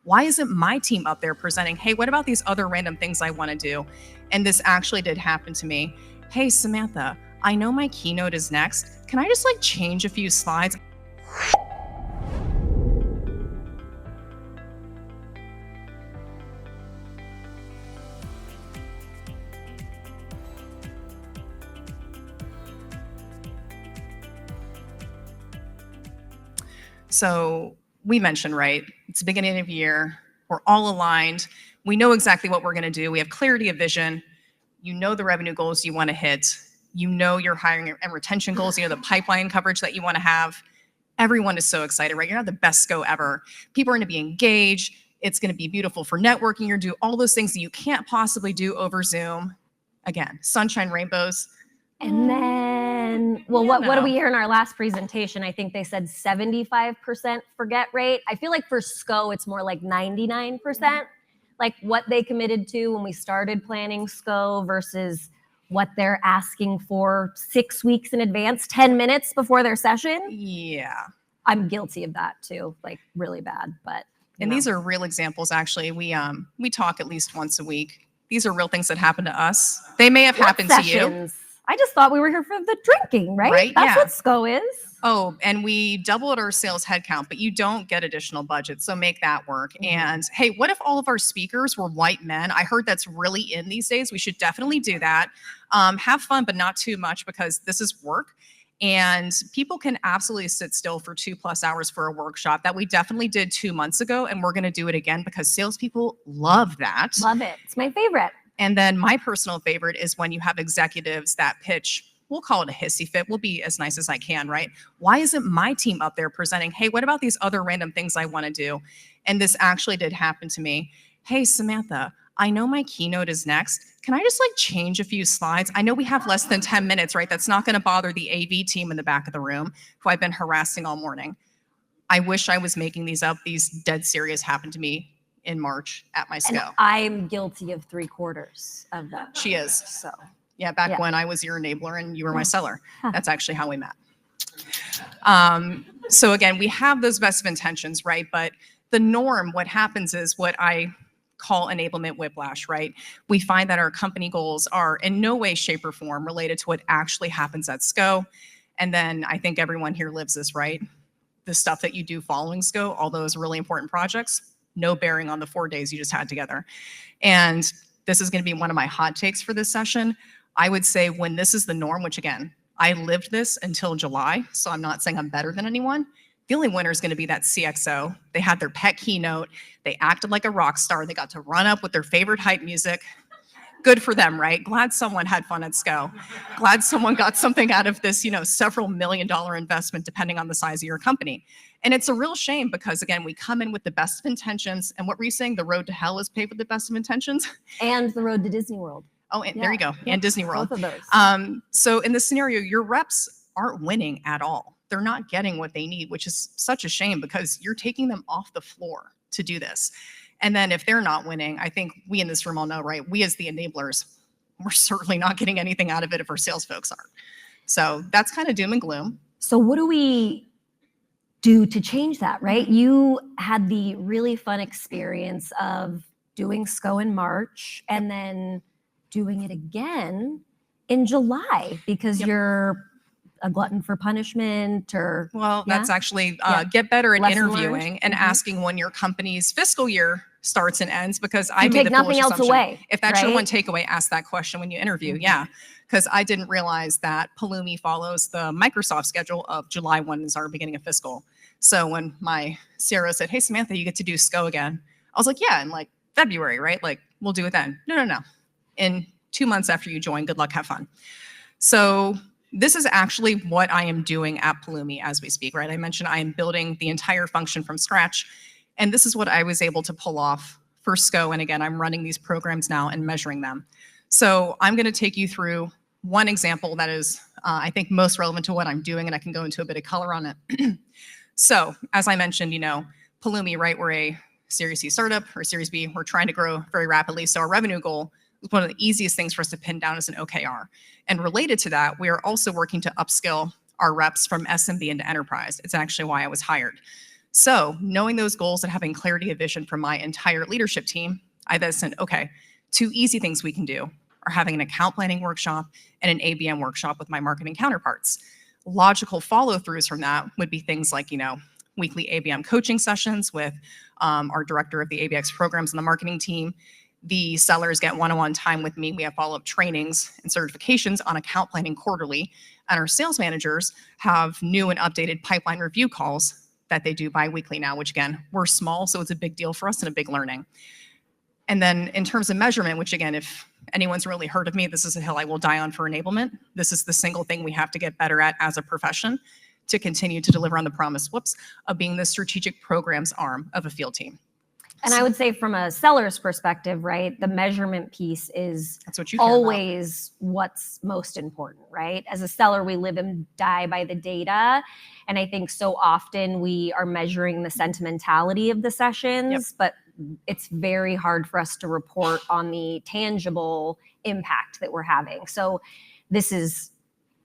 Why isn't my team up there presenting, hey, what about these other random things I want to do? And this actually did happen to me. Hey, Samantha, I know my keynote is next. Can I just change a few slides? So we mentioned, right? It's the beginning of the year. We're all aligned. We know exactly what we're going to do. We have clarity of vision. You know the revenue goals you want to hit. You know your hiring and retention goals. You know the pipeline coverage that you want to have. Everyone is so excited, right? You're not the best SCO ever. People are going to be engaged. It's going to be beautiful for networking. You're going to do all those things that you can't possibly do over Zoom. Again, sunshine, rainbows. And then, well, what do we hear in our last presentation? I think they said 75% forget rate. I feel like for SCO, it's more like 99%. Like what they committed to when we started planning SCO versus what they're asking for 6 weeks in advance, 10 minutes before their session. Yeah. I'm guilty of that too, like really bad, but. And these are real examples, actually. We talk at least once a week. These are real things that happen to us. They may have happened to you. I just thought we were here for the drinking, right? That's what SCO is. Oh, and we doubled our sales headcount, but you don't get additional budget, so make that work. And hey, what if all of our speakers were white men? I heard that's really in these days. We should definitely do that. Have fun, but not too much, because this is work. And people can absolutely sit still for 2+ hours for a workshop. That we definitely did 2 months ago, and we're going to do it again because salespeople love that. Love it. It's my favorite. And then my personal favorite is when you have executives that pitch, we'll call it a hissy fit. We'll be as nice as I can, right? Why isn't my team up there presenting, hey, what about these other random things I want to do? And this actually did happen to me. Hey, Samantha, I know my keynote is next. Can I just change a few slides? I know we have less than 10 minutes, right? That's not going to bother the AV team in the back of the room who I've been harassing all morning. I wish I was making these up. These dead serious happened to me in March at my SCO. And I'm guilty of 3/4 of that. She is. So yeah, back when I was your enabler and you were my seller. That's actually how we met. So again, we have those best of intentions, right? But the norm, what happens is what I call enablement whiplash, right? We find that our company goals are in no way, shape, or form related to what actually happens at SCO. And then I think everyone here lives this, right? The stuff that you do following SCO, all those really important projects, no bearing on the 4 days you just had together. And this is going to be one of my hot takes for this session. I would say when this is the norm, which again, I lived this until July, so I'm not saying I'm better than anyone. The only winner is going to be that CXO. They had their pet keynote. They acted like a rock star. They got to run up with their favorite hype music. Good for them, right? Glad someone had fun at SCO. Glad someone got something out of this, several $1 million investment, depending on the size of your company. And it's a real shame because, again, we come in with the best of intentions. And what were you saying? The road to hell is paved with the best of intentions? And the road to Disney World. Oh, and there you go. And Disney World. Both of those. So in this scenario, your reps aren't winning at all. They're not getting what they need, which is such a shame because you're taking them off the floor to do this. And then if they're not winning, I think we in this room all know, right? We as the enablers, we're certainly not getting anything out of it if our sales folks aren't. So that's kind of doom and gloom. So what do we do to change that, right? You had the really fun experience of doing SCO in March and then doing it again in July because you're a glutton for punishment or... Well, that's actually get better at interviewing and asking when your company's fiscal year starts and ends because I made the nothing else away. If that's your one takeaway, ask that question when you interview. Yeah, because I didn't realize that Pulumi follows the Microsoft schedule of July 1 is our beginning of fiscal. So when my CRO said, hey, Samantha, you get to do SCO again. I was like, yeah, in February, right? We'll do it then. No. In 2 months after you join, good luck, have fun. So this is actually what I am doing at Pulumi as we speak, right? I mentioned I am building the entire function from scratch. And this is what I was able to pull off for SCO. And again, I'm running these programs now and measuring them. So I'm going to take you through one example that is, I think, most relevant to what I'm doing, and I can go into a bit of color on it. So as I mentioned, Pulumi, right? We're a Series C startup or Series B. We're trying to grow very rapidly. So our revenue goal is one of the easiest things for us to pin down as an OKR. And related to that, we are also working to upskill our reps from SMB into enterprise. It's actually why I was hired. So knowing those goals and having clarity of vision from my entire leadership team, I then said, okay, 2 easy things we can do are having an account planning workshop and an ABM workshop with my marketing counterparts. Logical follow-throughs from that would be things like, weekly ABM coaching sessions with our director of the ABX programs and the marketing team. The sellers get one-on-one time with me. We have follow-up trainings and certifications on account planning quarterly. And our sales managers have new and updated pipeline review calls that they do bi-weekly now, which again, we're small, so it's a big deal for us and a big learning. And then in terms of measurement, which again, if anyone's really heard of me, this is a hill I will die on for enablement. This is the single thing we have to get better at as a profession to continue to deliver on the promise, of being the strategic programs arm of a field team. And I would say from a seller's perspective, right, the measurement piece is always what's most important, right? As a seller, we live and die by the data. And I think so often we are measuring the sentimentality of the sessions, but it's very hard for us to report on the tangible impact that we're having. So this is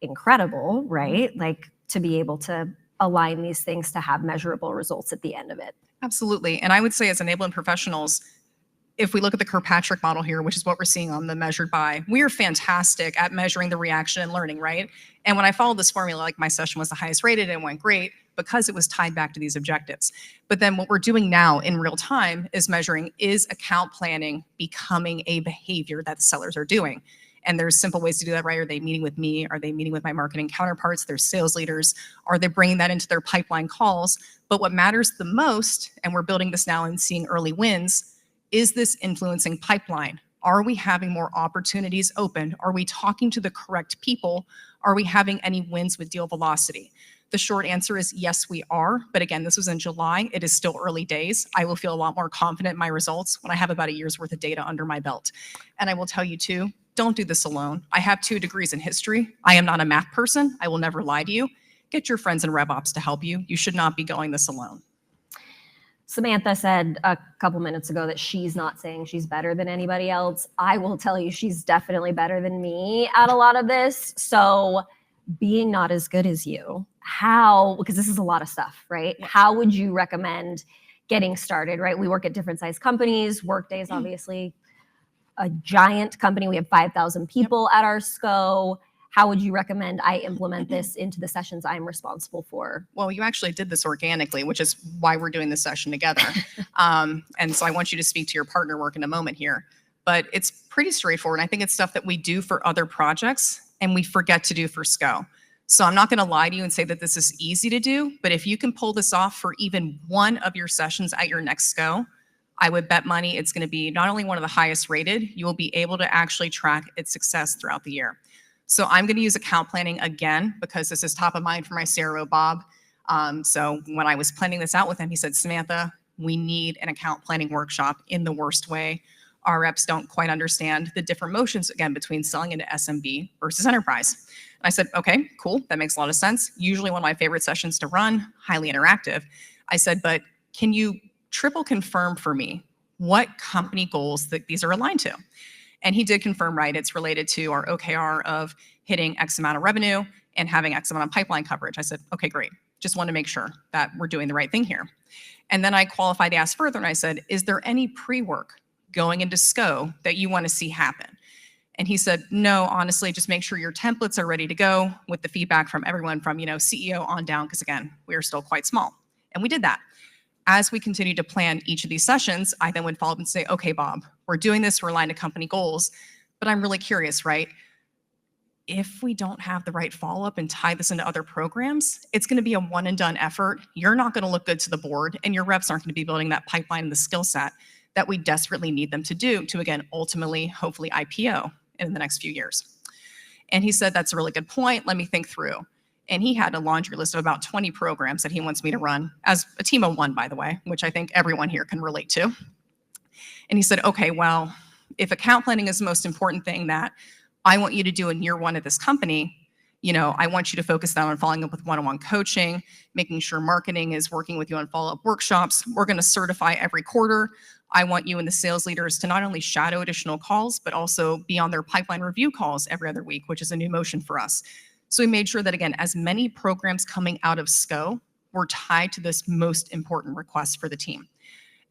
incredible, right? Like to be able to align these things to have measurable results at the end of it. Absolutely. And I would say as enablement professionals, if we look at the Kirkpatrick model here, which is what we're seeing on the measured by, we are fantastic at measuring the reaction and learning, right? And when I followed this formula, like my session was the highest rated and went great because it was tied back to these objectives. But then what we're doing now in real time is measuring, is account planning becoming a behavior that the sellers are doing? And there's simple ways to do that, right? Are they meeting with me? Are they meeting with my marketing counterparts, their sales leaders? Are they bringing that into their pipeline calls? But what matters the most, and we're building this now and seeing early wins, is this influencing pipeline? Are we having more opportunities open? Are we talking to the correct people? Are we having any wins with deal velocity? The short answer is yes, we are. But again, this was in July. It is still early days. I will feel a lot more confident in my results when I have about a year's worth of data under my belt. And I will tell you too, don't do this alone. I have 2 degrees in history. I am not a math person. I will never lie to you. Get your friends in RevOps to help you. You should not be going this alone. Samantha said a couple minutes ago that she's not saying she's better than anybody else. I will tell you she's definitely better than me at a lot of this. So being not as good as you, because this is a lot of stuff, right? How would you recommend getting started, right? We work at different size companies. Workday is obviously a giant company. We have 5,000 people at our SCO. How would you recommend I implement this into the sessions I'm responsible for? Well, you actually did this organically, which is why we're doing this session together. And so I want you to speak to your partner work in a moment here. But it's pretty straightforward. I think it's stuff that we do for other projects and we forget to do for SCO. So I'm not going to lie to you and say that this is easy to do, but if you can pull this off for even one of your sessions at your next SCO, I would bet money it's going to be not only one of the highest rated, you will be able to actually track its success throughout the year. So I'm going to use account planning again, because this is top of mind for my CRO, Bob. So when I was planning this out with him, he said, Samantha, we need an account planning workshop in the worst way. Our reps don't quite understand the different motions, again, between selling into SMB versus enterprise. And I said, okay, cool. That makes a lot of sense. Usually one of my favorite sessions to run, highly interactive. I said, but can you triple confirm for me what company goals that these are aligned to? And he did confirm, right, it's related to our OKR of hitting X amount of revenue and having X amount of pipeline coverage. I said, okay, great. Just want to make sure that we're doing the right thing here. And then I qualified the ask further and I said, is there any pre-work going into SCO that you want to see happen? And he said, no, honestly, just make sure your templates are ready to go with the feedback from everyone from, CEO on down, because again, we are still quite small. And we did that. As we continue to plan each of these sessions, I then would follow up and say, okay, Bob, we're doing this, we're aligned to company goals, but I'm really curious, right? If we don't have the right follow-up and tie this into other programs, it's going to be a one and done effort. You're not going to look good to the board, and your reps aren't going to be building that pipeline and the skill set that we desperately need them to do to, again, ultimately, hopefully IPO in the next few years. And he said, that's a really good point. Let me think through. And he had a laundry list of about 20 programs that he wants me to run as a team of one, by the way, which I think everyone here can relate to. And he said, okay, well, if account planning is the most important thing that I want you to do in year one at this company, I want you to focus down on following up with one-on-one coaching, making sure marketing is working with you on follow-up workshops. We're going to certify every quarter. I want you and the sales leaders to not only shadow additional calls, but also be on their pipeline review calls every other week, which is a new motion for us. So we made sure that, again, as many programs coming out of SCO we're tied to this most important request for the team.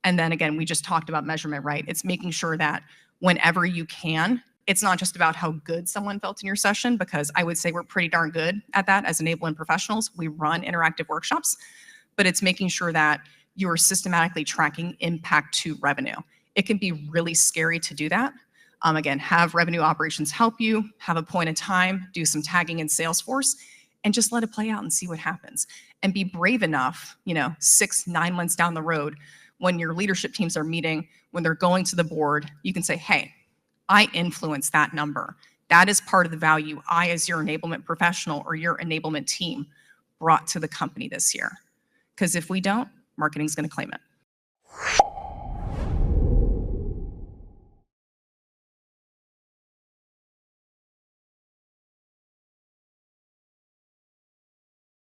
And then again, we just talked about measurement, right? It's making sure that whenever you can, it's not just about how good someone felt in your session, because I would say we're pretty darn good at that as enablement professionals. We run interactive workshops, but it's making sure that you're systematically tracking impact to revenue. It can be really scary to do that. Again, have revenue operations help you, have a point in time, do some tagging in Salesforce, and just let it play out and see what happens. And be brave enough, 6-9 months down the road, when your leadership teams are meeting, when they're going to the board, you can say, hey, I influence that number. That is part of the value I, as your enablement professional or your enablement team, brought to the company this year. Because if we don't, marketing's going to claim it.